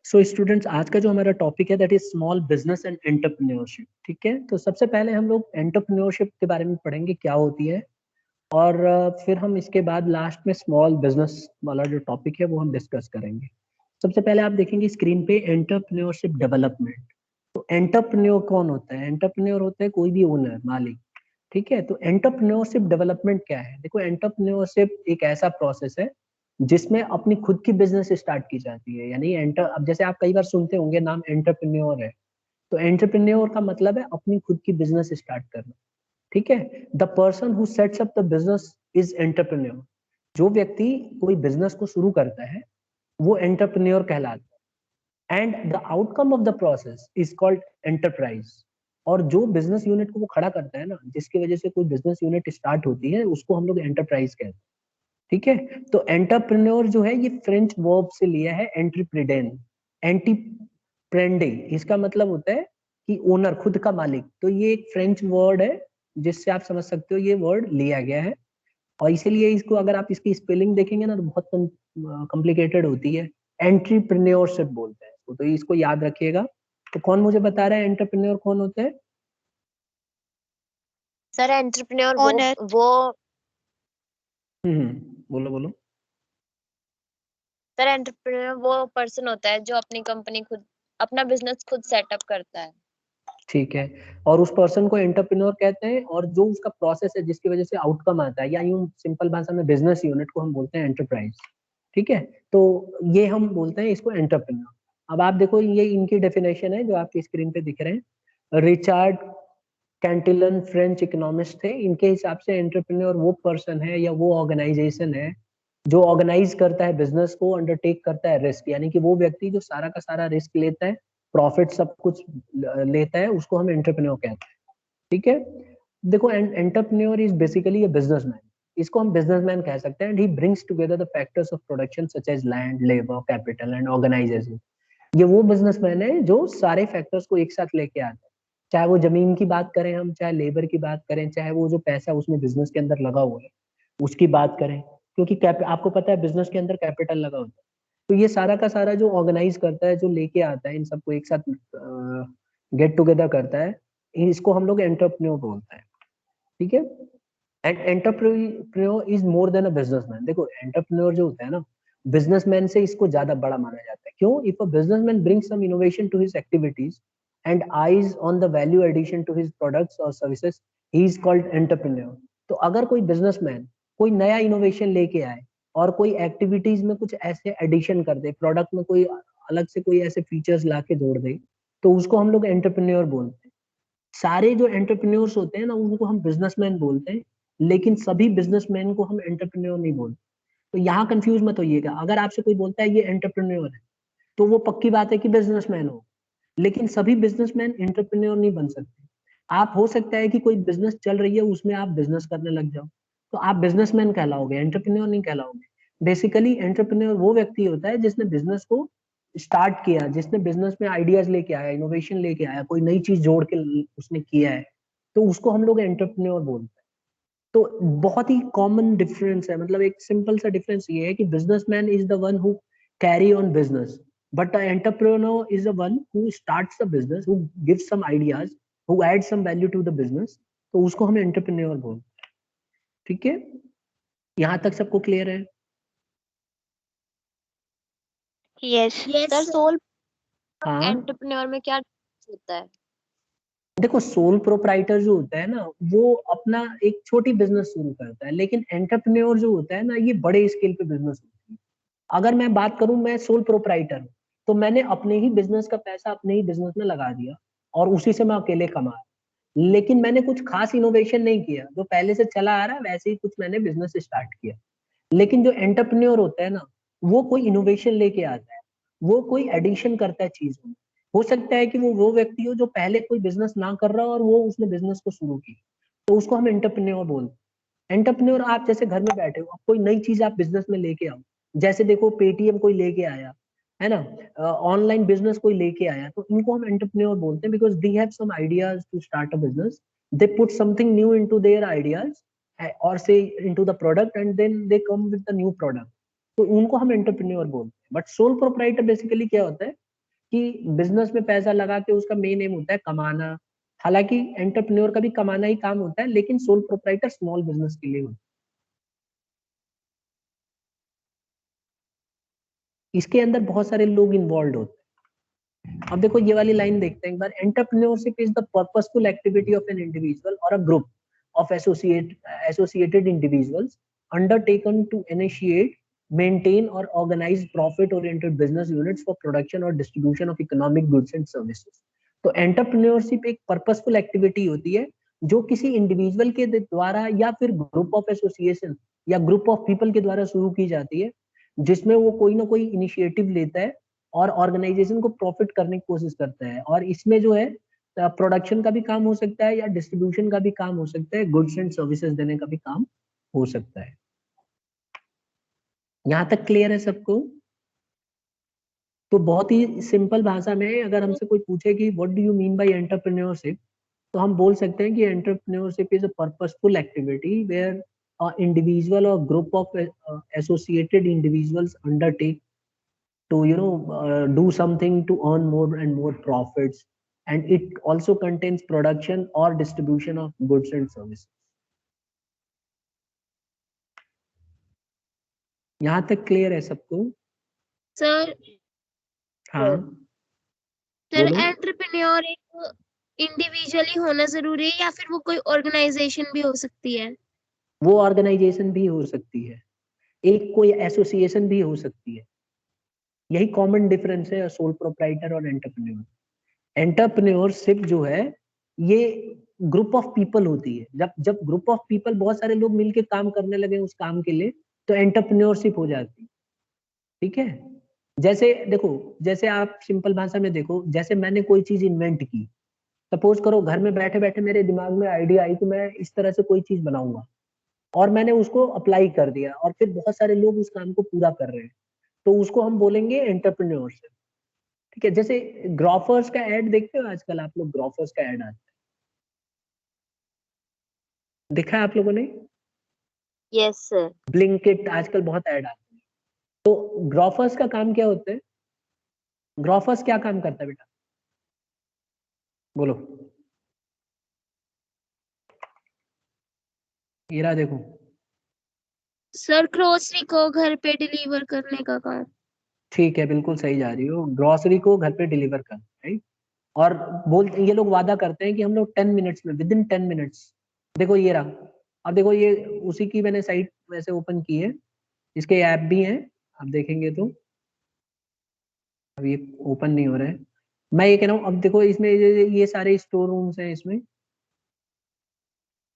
So students, आज का जो हमारा टॉपिक है that is small business and entrepreneurship. ठीक है, तो सबसे पहले हम लोग एंटरप्रेन्योरशिप के बारे में पढ़ेंगे, क्या होती है, और फिर हम इसके बाद लास्ट में स्मॉल बिजनेस वाला जो टॉपिक है वो हम डिस्कस करेंगे। सबसे पहले आप देखेंगे स्क्रीन पे एंटरप्रेन्योरशिप डेवलपमेंट। तो एंटरप्रेन्योर कौन होता है? एंटरप्रेन्योर होता है कोई भी ओनर, मालिक। ठीक है, तो एंटरप्रेन्योरशिप डेवलपमेंट क्या है? देखो, एंटरप्रेन्योरशिप एक ऐसा प्रोसेस है जिसमें अपनी खुद की बिजनेस स्टार्ट की जाती है। यानी अब जैसे आप कई बार सुनते होंगे नाम एंटरप्रेन्योर है, तो एंटरप्रेन्योर का मतलब है अपनी खुद की बिजनेस स्टार्ट करना। ठीक है, the person who sets up the business is entrepreneur. जो व्यक्ति कोई बिजनेस को शुरू करता है वो एंटरप्रेन्योर कहलाता है। And the outcome of the process is called enterprise. और जो बिजनेस यूनिट को वो खड़ा करता है ना, जिसकी वजह से कोई बिजनेस यूनिट स्टार्ट होती है, उसको हम लोग एंटरप्राइज कहते हैं। ठीक है, तो एंटरप्रेन्योर जो है ये फ्रेंच वर्ब से लिया है, एंट्रीप्रेडेन, एंटीप्रेंडे। इसका मतलब होता है कि ओनर, खुद का मालिक। तो ये एक फ्रेंच वर्ड है जिससे आप समझ सकते हो ये वर्ड लिया गया है। और इसीलिए इसको अगर आप इसकी स्पेलिंग देखेंगे ना तो बहुत कॉम्प्लिकेटेड होती है। एंट्रीप्रेन्योरशिप बोलते हैं इसको, तो इसको याद रखिएगा। तो कौन मुझे बता रहा है एंटरप्रेन्योर कौन होता है? Sir entrepreneur owner. वो बोलो बोलो। सर एंटरप्रेन्योर वो पर्सन होता है जो अपनी कंपनी खुद, अपना बिजनेस खुद सेटअप करता है। ठीक है, और उस पर्सन को एंटरप्रेन्योर कहते हैं, और जो उसका प्रोसेस है जिसकी वजह से आउटकम आता है, या यूं सिंपल भाषा में बिजनेस यूनिट को हम बोलते हैं एंटरप्राइज। ठीक है, तो ये हम बोलते हैं इसको एंटरप्रेन्योर। अब आप देखो, ये इनकी डेफिनेशन है जो आपकी स्क्रीन पे दिख रहे हैं। रिचार्ड कैंटिलन फ्रेंच इकोनॉमिस्ट थे। इनके हिसाब से एंटरप्रेन्योर वो पर्सन है या वो ऑर्गेनाइजेशन है जो ऑर्गेनाइज करता है बिजनेस को, अंडरटेक करता है रिस्क। यानी कि वो व्यक्ति जो सारा का सारा रिस्क लेता है, प्रॉफिट सब कुछ लेता है, उसको हम एंटरप्रेन्योर कहते हैं। ठीक है, देखो, entrepreneur is basically a businessman. इसको हम बिजनेसमैन कह सकते हैं। And he brings together the factors of production such as land, labour, capital and organisation. ये वो बिजनेसमैन है जो सारे फैक्टर्स को एक साथ लेके आता है। चाहे वो जमीन की बात करें हम, चाहे लेबर की बात करें, चाहे वो जो पैसा उसमें बिजनेस के अंदर लगा हुआ है उसकी बात करें। क्योंकि आपको पता है बिजनेस के अंदर कैपिटल लगा होता है। तो ये सारा का सारा जो ऑर्गेनाइज करता है, जो लेके आता है, इन सबको एक साथ गेट टुगेदर करता है, इसको हम लोग एंटरप्रेन्योर बोलते हैं। ठीक है, and entrepreneur is more than a businessman. देखो, एंटरप्रेन्योर जो होता है ना, बिजनेसमैन से इसको ज्यादा बड़ा माना जाता है। क्यों? If a businessman brings some innovation to his activities and eyes on the value addition to his products or services, he is called entrepreneur. तो अगर कोई बिजनेसमैन कोई नया इनोवेशन लेके आए और कोई एक्टिविटीज में कुछ ऐसे एडिशन कर दे, प्रोडक्ट में कोई अलग से कोई ऐसे फीचर्स ला के जोड़ दे, तो उसको हम लोग एंटरप्रेन्योर बोलते हैं। सारे जो एंटरप्रेन्योर्स होते हैं ना, उनको हम बिजनेसमैन बोलते हैं, लेकिन सभी बिजनेसमैन को हम एंटरप्रेन्योर नहीं बोलते। तो यहाँ कंफ्यूज मत होइएगा। अगर आपसे कोई बोलता है ये एंटरप्रेन्योर है, तो वो पक्की बात है कि बिजनेसमैन हो, लेकिन सभी बिजनेसमैन एंटरप्रेन्योर नहीं बन सकते। आप, हो सकता है कि कोई बिजनेस चल रही है उसमें आप बिजनेस करने लग जाओ, तो आप बिजनेसमैन कहलाओगे, एंटरप्रेन्योर नहीं कहलाओगे। बेसिकली एंटरप्रेन्योर वो व्यक्ति होता है जिसने बिजनेस को स्टार्ट किया, जिसने बिजनेस में आइडियाज लेके आया, इनोवेशन लेके आया, कोई नई चीज जोड़ के उसने किया है, तो उसको हम लोग एंटरप्रेन्योर बोलते हैं। तो बहुत ही कॉमन डिफरेंस है, मतलब एक सिंपल सा डिफरेंस ये है कि businessman is the one who carry on business, but the entrepreneur is the one who starts the business, who gives some ideas, who adds some value to the business। तो उसको हम entrepreneur बोलते हैं। ठीक है, यहाँ तक सबको क्लियर है? यस। सर सोल हाँ, एंटरप्रेन्योर में क्या होता है? देखो, सोल प्रोप्राइटर जो होता है ना, वो अपना एक छोटी बिजनेस शुरू करता है, लेकिन एंटरप्रेन्योर जो होता है ना, ये बड़े स्केल पे बिजनेस होती है। अगर मैं बात करूं, मैं सोल प्रोप्राइटर हूँ, तो मैंने अपने ही बिजनेस का पैसा अपने ही बिजनेस में लगा दिया और उसी से मैं अकेले कमा, लेकिन मैंने कुछ खास इनोवेशन नहीं किया, जो पहले से चला आ रहा है वैसे ही कुछ मैंने बिजनेस स्टार्ट किया। लेकिन जो एंटरप्रेन्योर होता है ना, वो कोई इनोवेशन लेके आता है, वो कोई एडिशन करता है चीज में। हो सकता है कि वो व्यक्ति हो जो पहले कोई बिजनेस ना कर रहा हो और वो उसने बिजनेस को शुरू की, तो उसको हम एंटरप्रेन्योर बोलते हैं। एंटरप्रेन्योर, आप जैसे घर में बैठे हो, अब कोई नई चीज आप बिजनेस में लेके आओ, जैसे देखो पेटीएम कोई लेके आया है ना, ऑनलाइन बिजनेस कोई लेके आया, तो इनको हम एंटरप्रेन्योर बोलते हैं, because they have some ideas to start a business. They put something new into their ideas और से into the product, and then they come with the new product. तो उनको हम एंटरप्रेन्योर बोलते हैं। बट सोल प्रोप्राइटर बेसिकली क्या होता है कि बिजनेस में पैसा लगा के उसका मेन एम होता है कमाना। हालांकि एंटरप्रेन्योर का भी कमाना ही काम होता है, लेकिन सोल प्रोप्राइटर स्मॉल बिजनेस के लिए होता है। इसके अंदर बहुत सारे लोग इन्वॉल्व होते हैं। अब देखो ये वाली लाइन देखते हैं एक बार, entrepreneurship is the purposeful activity of an individual or a group of associated individuals undertaken to initiate, maintain or organize profit oriented business units for production or distribution of economic goods and services। तो entrepreneurship एक purposeful activity होती है जो किसी individual के द्वारा या फिर ग्रुप ऑफ एसोसिएशन या ग्रुप ऑफ पीपल के द्वारा शुरू की जाती है, जिसमें वो कोई ना कोई इनिशिएटिव लेता है और ऑर्गेनाइजेशन को प्रॉफिट करने की कोशिश करता है। और इसमें जो है प्रोडक्शन का भी काम हो सकता है या डिस्ट्रीब्यूशन का भी काम हो सकता है, गुड्स एंड सर्विसेज देने का भी काम हो सकता है। यहां तक क्लियर है सबको? तो बहुत ही सिंपल भाषा में अगर हमसे कोई पूछे कि what do you mean by entrepreneurship, तो हम बोल सकते हैं कि entrepreneurship is a purposeful activity where individual or group of associated individuals undertake to do something to earn more and more profits, and it also contains production or distribution of goods and services। यहाँ तक clear है सबको? Sir हाँ sir बोलो। Entrepreneur एक individual ही होना जरूरी है या फिर वो कोई ऑर्गेनाइजेशन भी हो सकती है? वो ऑर्गेनाइजेशन भी हो सकती है, एक कोई एसोसिएशन भी हो सकती है। यही कॉमन डिफरेंस है सोल प्रोप्राइटर और एंटरप्रेन्योर। एंटरप्रेन्योरशिप जो है ये ग्रुप ऑफ पीपल होती है। जब जब ग्रुप ऑफ पीपल, बहुत सारे लोग मिलके काम करने लगे उस काम के लिए, तो एंटरप्रेन्योरशिप हो जाती है। ठीक है, जैसे देखो, जैसे आप सिंपल भाषा में देखो, जैसे मैंने कोई चीज इन्वेंट की, सपोज करो घर में बैठे बैठे मेरे दिमाग में आइडिया आई कि मैं इस तरह से कोई चीज बनाऊंगा, और मैंने उसको अप्लाई कर दिया और फिर बहुत सारे लोग उस काम को पूरा कर रहे हैं, तो उसको हम बोलेंगे एंटरप्रेन्योरशिप। ठीक है, जैसे ग्रोफर्स का ऐड देखते हो आजकल आप लोग, ग्रोफर्स का ऐड आता है, देखा है आप लोगों ने? Yes sir. ब्लिंकिट आजकल बहुत ऐड आते हैं। तो ग्रोफर्स का काम क्या होता है? ग्रोफर्स क्या काम करता है बेटा, बोलो। ये रहा देखो। सर ग्रोसरी को घर पे डिलीवर करने का काम। ठीक है, बिल्कुल सही जा रही हो, ग्रोसरी को घर पे डिलीवर करना, राइट। और बोल ये लोग वादा करते हैं कि हम लोग 10 मिनट्स में, विद इन 10 मिनट्स, देखो ये रहा। अब देखो ये उसी की मैंने साइट वैसे ओपन की है, इसके ऐप भी हैं, आप देखेंगे तो। अब ये ओपन नहीं हो रहा है, मैं ये कह रहा हूँ। अब देखो इसमें ये सारे स्टोर रूम्स हैं इसमें,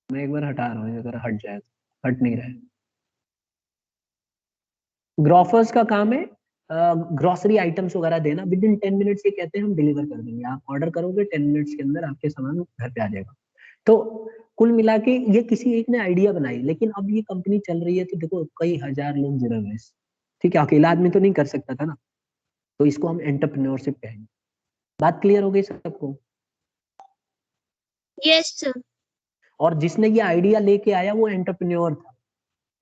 मैं एक बार हटा रहा हूँ, अगर हट जाए तो, हट नहीं रहा है। ग्रोफर्स का काम है ग्रोसरी आइटम्स वगैरह देना, विद इन 10 मिनट्स ये कहते हैं हम डिलीवर कर देंगे। आप ऑर्डर करोगे 10 मिनट्स के अंदर आपके सामान घर पे आ जाएगा। तो कुल मिला के ये किसी एक ने आइडिया बनाई, लेकिन अब ये कंपनी चल रही है तो देखो कई हजार लोग जुड़े हुए हैं। ठीक है, अकेला आदमी तो नहीं कर सकता था ना, तो इसको हम एंटरप्रेन्योरशिप कहेंगे। बात क्लियर हो गई सबको? Yes sir. और जिसने ये आइडिया लेके आया वो एंटरप्रेन्योर था।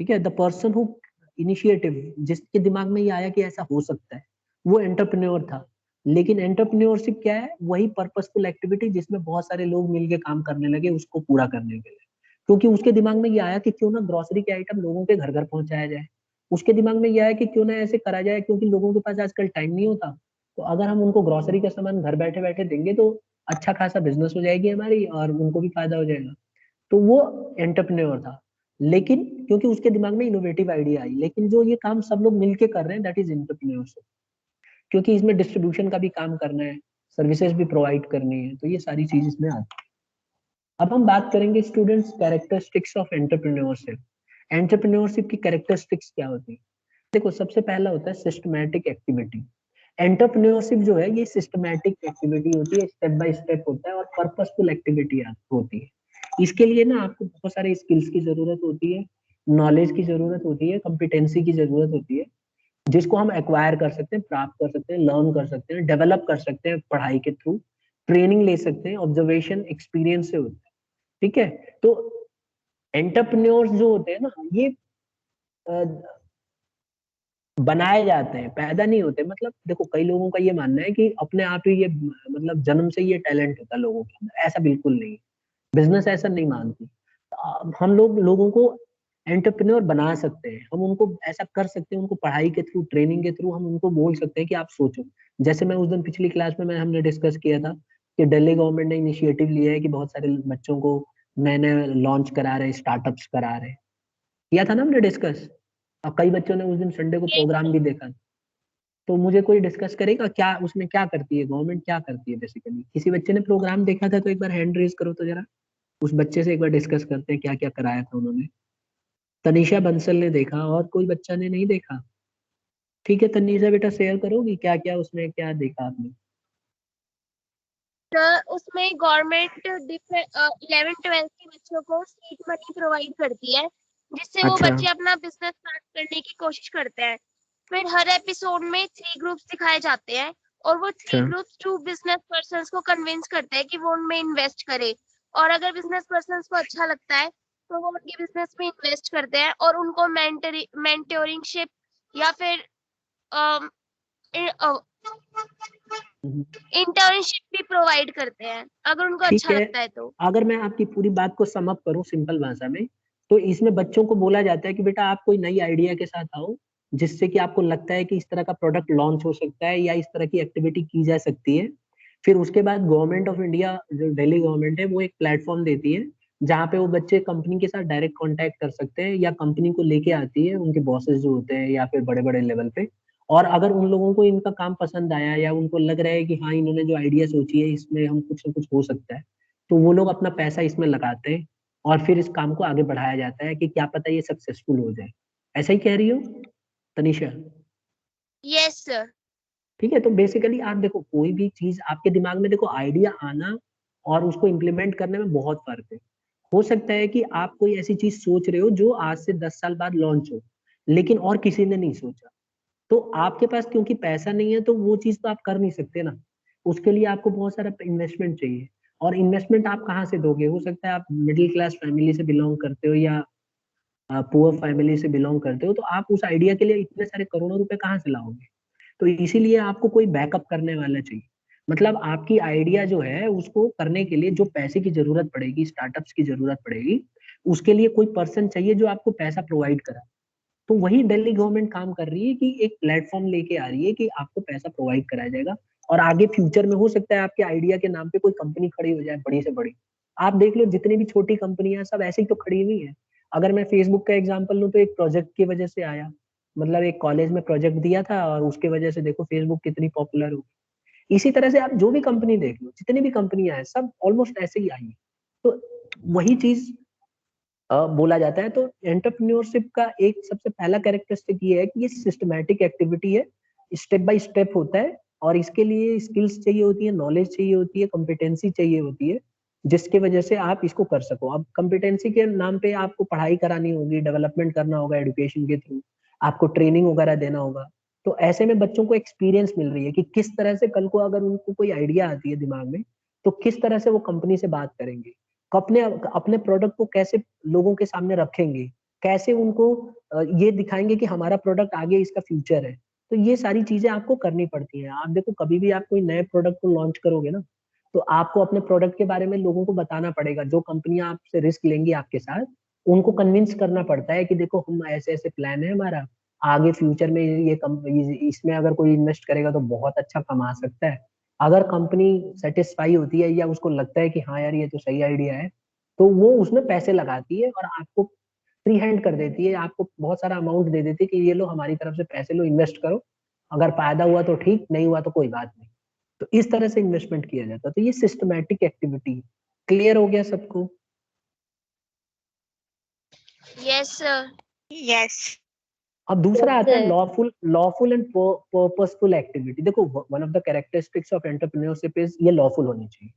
ठीक है, द पर्सन हु इनिशिएटिव, जिसके दिमाग में ये आया कि ऐसा हो सकता है, वो एंटरप्रेन्योर था। लेकिन एंटरप्रेन्योरशिप क्या है? वही पर्पसफुल एक्टिविटी जिसमें बहुत सारे लोग मिलके काम करने लगे उसको पूरा करने के लिए। क्योंकि उसके दिमाग में ये आया कि क्यों ना ग्रोसरी के आइटम लोगों के घर घर पहुंचाया जाए। उसके दिमाग में ये आया कि क्यों ना ऐसे करा जाए, क्योंकि लोगों के पास आजकल टाइम नहीं होता, तो अगर हम उनको ग्रोसरी का सामान घर बैठे बैठे देंगे तो अच्छा खासा बिजनेस हो जाएगी हमारी और उनको भी फायदा हो जाएगा। तो वो एंटरप्रेन्योर था। लेकिन क्योंकि उसके दिमाग में इनोवेटिव आइडिया आई, लेकिन जो ये काम सब लोग मिलके कर रहे हैं दैट इज एंटरप्रेन्योरशिप। क्योंकि इसमें डिस्ट्रीब्यूशन का भी काम करना है, सर्विसेज भी प्रोवाइड करनी है, तो ये सारी चीज इसमें आती है। अब हम बात करेंगे students characteristics of entrepreneurship. Entrepreneurship की कैरेक्टरिस्टिक्स क्या होती है? देखो सबसे पहला होता है सिस्टमैटिक एक्टिविटी। एंटरप्रेन्योरशिप जो है ये सिस्टमैटिक एक्टिविटी होती है, स्टेप बाय स्टेप होता है और पर्पसफुल एक्टिविटी होती है। इसके लिए ना आपको बहुत सारे स्किल्स की जरूरत होती है, नॉलेज की जरूरत होती है, कॉम्पिटेंसी की जरूरत होती है, जिसको हम एक्वायर कर सकते हैं, प्राप्त कर सकते हैं, लर्न कर सकते हैं, डेवलप कर सकते हैं पढ़ाई के थ्रू, ट्रेनिंग ले सकते हैं, ऑब्जर्वेशन एक्सपीरियंस से होता है। ठीक है, तो एंटरप्रेन्योर्स जो होते हैं ना, ये बनाए जाते हैं, पैदा नहीं होते। मतलब देखो कई लोगों का ये मानना है कि अपने आप ही ये मतलब जन्म से ये टैलेंट होता है लोगों के अंदर, ऐसा बिल्कुल नहीं। बिजनेस ऐसा नहीं मानती। हम लोग लोगों को एंटरप्रेन्योर बना सकते हैं, हम उनको ऐसा कर सकते हैं, उनको पढ़ाई के थ्रू, ट्रेनिंग के थ्रू हम उनको बोल सकते हैं कि आप सोचो। जैसे मैं उस दिन पिछली क्लास में हमने डिस्कस किया था कि दिल्ली गवर्नमेंट ने इनिशिएटिव लिया है कि बहुत सारे बच्चों को नए नए लॉन्च करा रहे हैं, स्टार्टअप्स करा रहे हैं, किया था ना हमने डिस्कस। और कई बच्चों ने उस दिन संडे को प्रोग्राम भी देखा। तो मुझे कोई डिस्कस करेगा क्या उसमें, क्या करती है गवर्नमेंट, क्या करती है बेसिकली? किसी बच्चे ने प्रोग्राम देखा था तो एक बार हैंड रेज करो तो जरा, उस बच्चे से एक बार डिस्कस करते हैं क्या क्या कराया था उन्होंने। तनीषा बंसल ने देखा, और कोई बच्चा ने नहीं देखा? ठीक है तनीषा बेटा, शेयर करोगी क्या क्या उसमें क्या देखा आपने? उसमें गवर्नमेंट 11th-12th के बच्चों को सीड मनी प्रोवाइड करती है, जिससे वो अच्छा बच्चे अपना बिजनेस स्टार्ट करने की कोशिश करते हैं। फिर हर एपिसोड में 3 ग्रुप्स दिखाए जाते हैं, और वो 3 अच्छा। ग्रुप्स 2 बिजनेस पर्सन्स को कन्विंस करते हैं कि वो उनमें इन्वेस्ट करे। और अगर बिजनेस पर्सन्स को अच्छा लगता है तो वो उनके बिजनेस में इन्वेस्ट करते हैं और उनको मेंटोरिंगशिप या फिर हम्म, इंटर्नशिप भी प्रोवाइड करते हैं, अगर उनको ठीक अच्छा है। लगता है तो। अगर मैं आपकी पूरी बात को सम अप करूं सिंपल भाषा में, तो इसमें बच्चों को बोला जाता है कि बेटा आप कोई नई आइडिया के साथ आओ, जिससे कि आपको लगता है कि इस तरह का प्रोडक्ट लॉन्च हो सकता है या इस तरह की एक्टिविटी की जा सकती है। फिर उसके बाद गवर्नमेंट ऑफ इंडिया, जो दिल्ली गवर्नमेंट है, वो एक प्लेटफॉर्म देती है जहाँ पे वो बच्चे कंपनी के साथ डायरेक्ट कांटेक्ट कर सकते हैं, या कंपनी को लेके आती है उनके बॉसेस जो होते हैं या फिर बड़े बड़े लेवल पे। और अगर उन लोगों को इनका काम पसंद आया या उनको लग रहा है कि हाँ इन्होंने जो आइडिया सोची है इसमें हम कुछ ना कुछ हो सकता है, तो वो लोग अपना पैसा इसमें लगाते हैं और फिर इस काम को आगे बढ़ाया जाता है कि क्या पता ये सक्सेसफुल हो जाए। ऐसा ही कह रही हो तनिषा? Yes sir. ठीक है, तो बेसिकली आप देखो कोई भी चीज आपके दिमाग में, देखो आइडिया आना और उसको इम्प्लीमेंट करने में बहुत फर्क है। हो सकता है कि आप कोई ऐसी चीज सोच रहे हो जो आज से 10 साल बाद लॉन्च हो, लेकिन और किसी ने नहीं सोचा। तो आपके पास क्योंकि पैसा नहीं है तो वो चीज तो आप कर नहीं सकते ना। उसके लिए आपको बहुत सारा इन्वेस्टमेंट चाहिए। और इन्वेस्टमेंट आप कहाँ से दोगे? हो सकता है आप मिडिल क्लास फैमिली से बिलोंग करते हो या पुअर फैमिली से बिलोंग करते हो, तो आप उस आइडिया के लिए इतने सारे करोड़ों रुपए कहाँ से लाओगे? तो इसीलिए आपको कोई बैकअप करने वाला चाहिए। मतलब आपकी आइडिया जो है उसको करने के लिए जो पैसे की जरूरत पड़ेगी, स्टार्टअप्स की जरूरत पड़ेगी, उसके लिए कोई पर्सन चाहिए जो आपको पैसा प्रोवाइड करा। तो वही दिल्ली गवर्नमेंट काम कर रही है कि एक प्लेटफॉर्म लेके आ रही है कि आपको पैसा प्रोवाइड कराया जाएगा। और आगे फ्यूचर में हो सकता है आपके आइडिया के नाम पे कोई कंपनी खड़ी हो जाए, बड़ी से बड़ी। आप देख लो जितनी भी छोटी कंपनियां सब ऐसे ही तो खड़ी हुई है। अगर मैं फेसबुक का एग्जांपल लूं तो एक प्रोजेक्ट की वजह से आया। मतलब एक कॉलेज में प्रोजेक्ट दिया था और उसके वजह से देखो फेसबुक कितनी पॉपुलर हो। इसी तरह से आप जो भी कंपनी देख लो, जितनी भी कंपनियां हैं सब ऑलमोस्ट ऐसे ही आई है। तो वही चीज बोला जाता है। तो एंटरप्रेन्योरशिप का एक सबसे पहला कैरेक्टरिस्टिक ये है कि ये सिस्टमैटिक एक्टिविटी है, स्टेप बाय स्टेप होता है। और इसके लिए स्किल्स चाहिए होती है, नॉलेज चाहिए होती है, कॉम्पिटेंसी चाहिए होती है, जिसकी वजह से आप इसको कर सको। अब कॉम्पिटेंसी के नाम पे आपको पढ़ाई करानी होगी, डेवलपमेंट करना होगा एजुकेशन के थ्रू, आपको ट्रेनिंग वगैरह देना होगा। तो ऐसे में बच्चों को एक्सपीरियंस मिल रही है कि किस तरह से कल को अगर उनको कोई आइडिया आती है दिमाग में, तो किस तरह से वो कंपनी से बात करेंगे, अपने अपने प्रोडक्ट को कैसे लोगों के सामने रखेंगे, कैसे उनको ये दिखाएंगे कि हमारा प्रोडक्ट आगे इसका फ्यूचर है। तो ये सारी चीजें आपको करनी पड़ती हैं। आप देखो कभी भी आप कोई नए प्रोडक्ट को लॉन्च करोगे ना, तो आपको अपने प्रोडक्ट के बारे में लोगों को बताना पड़ेगा। जो कंपनियां आपसे रिस्क लेंगी आपके साथ, उनको कन्विंस करना पड़ता है कि देखो हम ऐसे ऐसे प्लान है हमारा, आगे फ्यूचर में इसमें अगर कोई इन्वेस्ट करेगा तो बहुत अच्छा कमा सकता है। अगर कंपनी सेटिस्फाई होती है या उसको लगता है कि हाँ यार ये तो सही आइडिया है, तो वो उसमें पैसे लगाती है और आपको फ्री हैंड कर देती है, आपको बहुत सारा अमाउंट दे देती है कि ये लो हमारी तरफ से पैसे लो, इन्वेस्ट करो। अगर फायदा हुआ तो ठीक, नहीं हुआ तो कोई बात नहीं। तो इस तरह से इन्वेस्टमेंट किया जाता है। तो ये सिस्टमैटिक एक्टिविटी है। क्लियर हो गया सबको? Yes sir. यस। अब दूसरा आता है sir lawful and purposeful activity. देखो one of the characteristics of entrepreneurship is ये लॉफुल होनी चाहिए।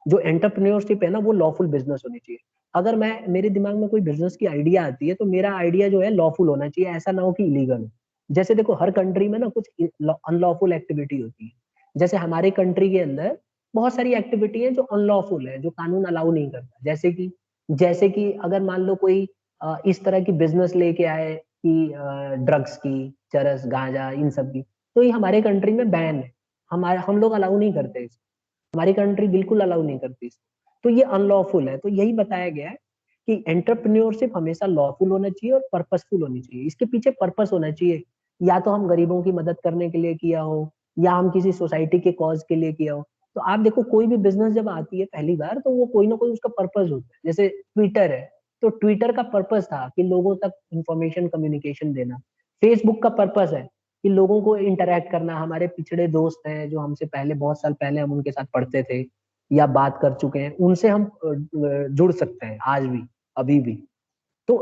जो एंटरप्रेन्योरशिप है ना, वो लॉफुल बिजनेस होनी चाहिए। अगर मैं मेरे दिमाग में कोई बिजनेस की आइडिया आती है तो मेरा आइडिया जो है लॉफुल होना चाहिए, ऐसा ना हो कि इलीगल हो। जैसे देखो हर कंट्री में ना कुछ अनलॉफुल एक्टिविटी होती है। जैसे हमारे कंट्री के अंदर बहुत सारी एक्टिविटी है जो अनलॉफुल है, जो कानून अलाउ नहीं करता। जैसे कि अगर मान लो कोई इस तरह की बिजनेस लेके आए कि ड्रग्स की, चरस, गांजा, इन सब की, तो ये हमारे कंट्री में बैन है, हम लोग अलाउ नहीं करते इसको, हमारी कंट्री बिल्कुल अलाउ नहीं करती इसको, तो ये अनलॉफुल है। तो यही बताया गया है कि एंटरप्रेन्योरशिप हमेशा लॉफुल होना चाहिए और पर्पसफुल होनी चाहिए। इसके पीछे पर्पस होना चाहिए, या तो हम गरीबों की मदद करने के लिए किया हो, या हम किसी सोसाइटी के कॉज के लिए किया हो। तो आप देखो कोई भी बिजनेस जब आती है पहली बार, तो वो कोई ना कोई उसका पर्पस होता है। जैसे ट्विटर है, तो ट्विटर का पर्पस था कि लोगों तक इंफॉर्मेशन कम्युनिकेशन देना। फेसबुक का पर्पस है कि लोगों को इंटरेक्ट करना, हमारे पिछड़े दोस्त हैं जो हमसे पहले बहुत साल पहले हम उनके साथ पढ़ते थे या बात कर चुके हैं, उनसे हम जुड़ सकते हैं आज भी, अभी भी। तो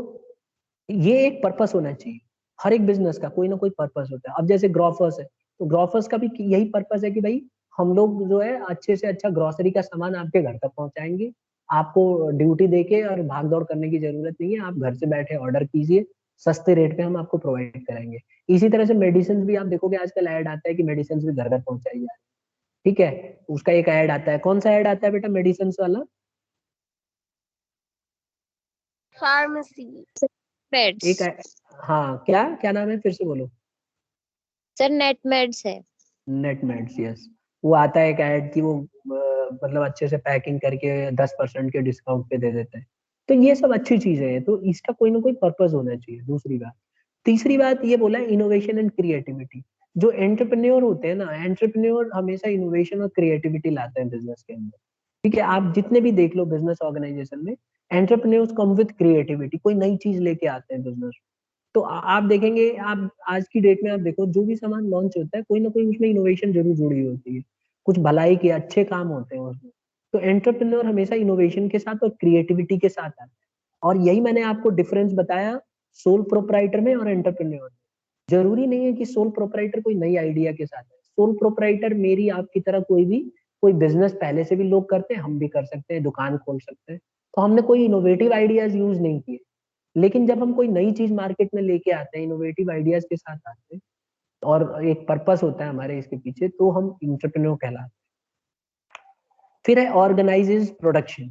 ये एक पर्पस होना चाहिए, हर एक बिजनेस का कोई ना कोई पर्पस होता है। अब जैसे ग्रोफर्स है, तो ग्रोफर्स का भी यही पर्पस है कि भाई हम लोग जो है अच्छे से अच्छा ग्रोसरी का सामान आपके घर तक पहुंचाएंगे, आपको ड्यूटी देके और भाग दौड़ करने की जरूरत नहीं है, आप घर से बैठे ऑर्डर कीजिए, सस्ते रेट पे हम आपको प्रोवाइड कराएंगे। इसी तरह से मेडिसिन भी आप देखोगे आजकल ऐड आता है कि मेडिसिन भी घर घर पहुंचाई जा रही है, ठीक है। उसका एक ऐड आता है, कौन सा ऐड आता है बेटा मेडिसिन वाला? फार्मेसी। मेड्स एक हाँ, क्या क्या नाम है, फिर से बोलो। सर, नेट मेड्स है। Netmeds, yes. वो आता है एक ऐड की वो मतलब अच्छे से पैकिंग करके 10% के डिस्काउंट पे दे देते हैं। तो ये सब अच्छी चीजें हैं, तो इसका कोई ना कोई पर्पस होना चाहिए। दूसरी बात, तीसरी बात ये बोला इनोवेशन एंड क्रिएटिविटी। जो एंटरप्रेन्योर होते हैं ना, एंटरप्रेन्योर हमेशा इनोवेशन और क्रिएटिविटी लाते हैं बिजनेस के अंदर, ठीक है। आप जितने भी देख लो बिजनेस ऑर्गेनाइजेशन में, एंटरप्रेन्योर्स कम विद क्रिएटिविटी, कोई नई चीज लेके आते हैं बिजनेस। तो आप देखेंगे, आप आज की डेट में आप देखो जो भी सामान लॉन्च होता है, कोई ना कोई उसमें इनोवेशन जरूर जुड़ी होती है, कुछ भलाई के अच्छे काम होते हैं उसमें। तो एंटरप्रेन्योर हमेशा इनोवेशन के साथ और क्रिएटिविटी के साथ आता है। और यही मैंने आपको डिफरेंस बताया सोल प्रोपराइटर में और एंटरप्रेन्योर में। जरूरी नहीं है कि सोल प्रोपराइटर कोई नई आइडिया के साथ है। सोल प्रोपराइटर मेरी आपकी तरह कोई बिजनेस पहले से भी लोग करते हैं, हम भी कर सकते हैं, दुकान खोल सकते हैं। तो हमने कोई इनोवेटिव आइडियाज यूज नहीं किए। लेकिन जब हम कोई नई चीज मार्केट में लेके आते हैं, इनोवेटिव आइडियाज के साथ आते हैं और एक पर्पस होता है हमारे इसके पीछे, तो हम इंटरप्रेन्योर कहलाते हैं। फिर है ऑर्गेनाइजेज प्रोडक्शन।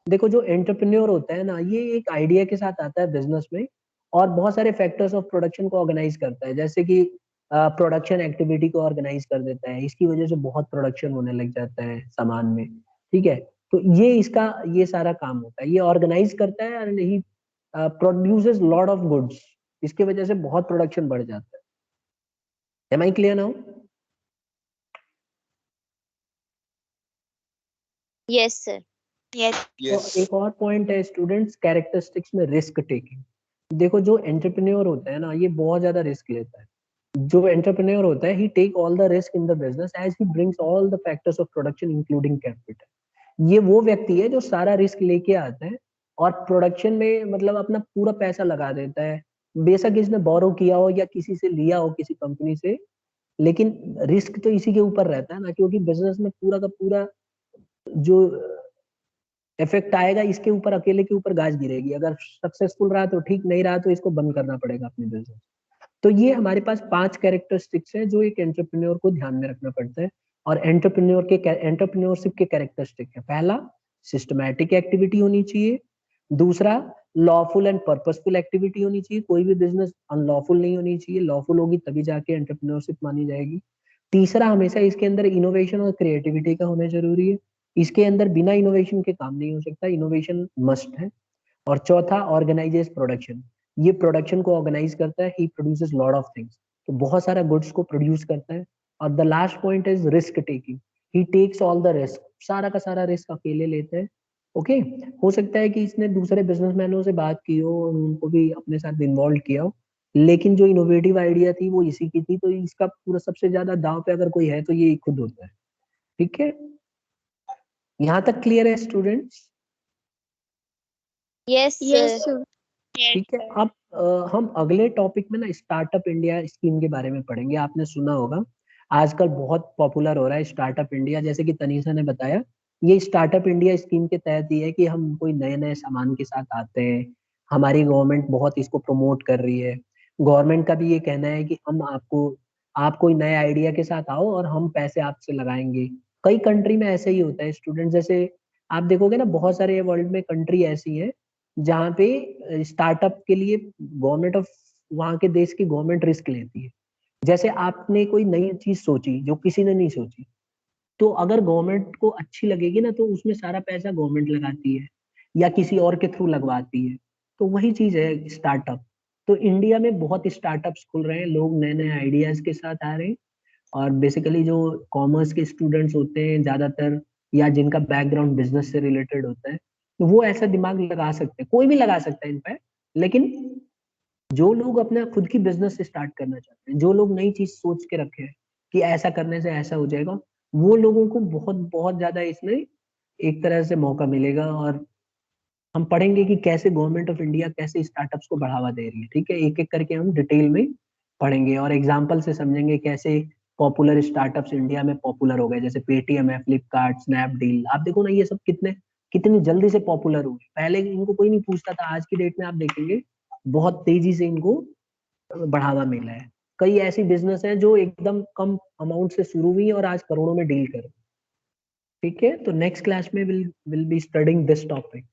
देखो जो एंटरप्रेन्योर होता है ना, ये एक आइडिया के साथ आता है बिजनेस में और बहुत सारे फैक्टर्स ऑफ प्रोडक्शन को ऑर्गेनाइज करता है। जैसे कि प्रोडक्शन एक्टिविटी को ऑर्गेनाइज कर देता है, इसकी वजह से बहुत प्रोडक्शन होने लग जाता है सामान में, ठीक है। तो ये इसका ये सारा काम होता है, ये ऑर्गेनाइज करता है and he produces lot of goods. इसकी वजह से बहुत प्रोडक्शन बढ़ जाता है। Am I clear now? Yes sir. तो एक और पॉइंट है स्टूडेंट्स, कैरेक्टरिस्टिक्स में रिस्क टेकिंग। देखो जो एंटरप्रेन्योर होता है ना, ये बहुत ज्यादा रिस्क लेता है। जो एंटरप्रेन्योर होता है, he take all the risk in the business as he brings all the factors of production including capital. ये वो व्यक्ति है जो सारा रिस्क लेके आता है और प्रोडक्शन में मतलब अपना पूरा पैसा लगा देता है। बेशक इसने बोरो किया हो या किसी से लिया हो किसी कंपनी से, लेकिन रिस्क तो इसी के ऊपर रहता है ना, क्योंकि बिजनेस में पूरा का पूरा जो इफेक्ट आएगा इसके ऊपर, अकेले के ऊपर गाज गिरेगी। अगर सक्सेसफुल रहा तो ठीक, नहीं रहा तो इसको बंद करना पड़ेगा अपने बिजनेस। तो ये हमारे पास 5 कैरेक्टरिस्टिक्स है जो एक एंटरप्रेन्योर को ध्यान में रखना पड़ता है। और एंटरप्रेन्योरशिप के कैरेक्टरिस्टिक है, पहला सिस्टमैटिक एक्टिविटी होनी चाहिए, दूसरा लॉफुल एंड पर्पसफुल एक्टिविटी होनी चाहिए, कोई भी बिजनेस अनलॉफुल नहीं होनी चाहिए, लॉफुल होगी तभी जाके एंटरप्रेन्योरशिप मानी जाएगी। तीसरा, हमेशा इसके अंदर इनोवेशन और क्रिएटिविटी का होना जरूरी है, इसके अंदर बिना इनोवेशन के काम नहीं हो सकता, इनोवेशन मस्ट है। और चौथा, ऑर्गेनाइजेस प्रोडक्शन। ये प्रोडक्शन को ऑर्गेनाइज करता है, he produces lot of things, तो बहुत सारा गुड्स को प्रोड्यूस करता है। और the last point is risk taking, he takes all the risk, सारा का सारा रिस्क अकेले लेते हैं। ओके, हो सकता है कि इसने दूसरे बिजनेसमैनों से बात की हो, उनको भी अपने साथ इन्वॉल्व किया हो, लेकिन जो इनोवेटिव आइडिया थी वो इसी की थी, तो इसका पूरा सबसे ज्यादा दाव पे अगर कोई है तो ये खुद होता है। ठीक है, यहाँ तक क्लियर है स्टूडेंट्स? Yes yes sir. ठीक है। अब हम अगले टॉपिक में ना स्टार्टअप इंडिया स्कीम के बारे में पढ़ेंगे। आपने सुना होगा आजकल बहुत पॉपुलर हो रहा है स्टार्टअप इंडिया, जैसे कि तनीषा ने बताया। ये स्टार्टअप इंडिया स्कीम के तहत ही है कि हम कोई नए नए सामान के साथ आते हैं, हमारी गवर्नमेंट बहुत इसको प्रमोट कर रही है। गवर्नमेंट का भी ये कहना है कि हम आप कोई नए आइडिया के साथ आओ और हम पैसे आपसे लगाएंगे। कई कंट्री में ऐसे ही होता है स्टूडेंट, जैसे आप देखोगे ना बहुत सारे वर्ल्ड में कंट्री ऐसी है जहाँ पे स्टार्टअप के लिए गवर्नमेंट ऑफ वहाँ के देश की गवर्नमेंट रिस्क लेती है। जैसे आपने कोई नई चीज सोची जो किसी ने नहीं सोची, तो अगर गवर्नमेंट को अच्छी लगेगी ना तो उसमें सारा पैसा गवर्नमेंट लगाती है या किसी और के थ्रू लगवाती है। तो वही चीज है स्टार्टअप। तो इंडिया में बहुत स्टार्टअप्स खुल रहे हैं, लोग नए नए आइडियाज के साथ आ रहे हैं। और बेसिकली जो कॉमर्स के स्टूडेंट्स होते हैं ज्यादातर, या जिनका बैकग्राउंड बिजनेस से रिलेटेड होता है, तो वो ऐसा दिमाग लगा सकते हैं, कोई भी लगा सकता है इनफैक्ट। लेकिन जो लोग अपना खुद की बिजनेस स्टार्ट करना चाहते हैं, जो लोग नई चीज सोच के रखे हैं कि ऐसा करने से ऐसा हो जाएगा, वो लोगों को बहुत बहुत ज्यादा इसमें एक तरह से मौका मिलेगा। और हम पढ़ेंगे कि कैसे गवर्नमेंट ऑफ इंडिया कैसे स्टार्टअप्स को बढ़ावा दे रही है। ठीक है, एक एक करके हम डिटेल में पढ़ेंगे और एग्जाम्पल से समझेंगे कैसे पॉपुलर स्टार्टअप्स इंडिया में पॉपुलर हो गए, जैसे पेटीएम है, फ्लिपकार्ट, स्नैपडील। आप देखो ना, ये सब कितने कितनी जल्दी से पॉपुलर हुए। पहले इनको कोई नहीं पूछता था, आज की डेट में आप देखेंगे बहुत तेजी से इनको बढ़ावा मिला है। कई ऐसी बिजनेस हैं जो एकदम कम अमाउंट से शुरू हुई और आज करोड़ों में डील कर। ठीक है, तो नेक्स्ट क्लास में will be studying this topic.